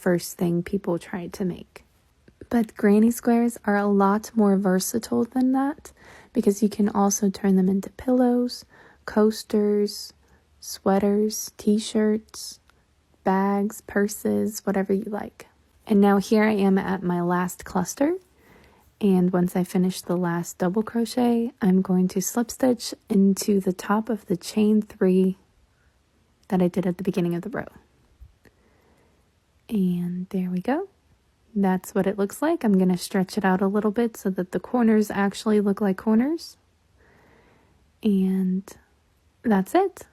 first thing people tried to make. But granny squares are a lot more versatile than that, because you can also turn them into pillows, coasters, sweaters, t-shirts, bags, purses, whatever you like. And now here I am at my last cluster. And once I finish the last double crochet, I'm going to slip stitch into the top of the chain 3 that I did at the beginning of the row. And there we go. That's what it looks like. I'm going to stretch it out a little bit so that the corners actually look like corners. And that's it.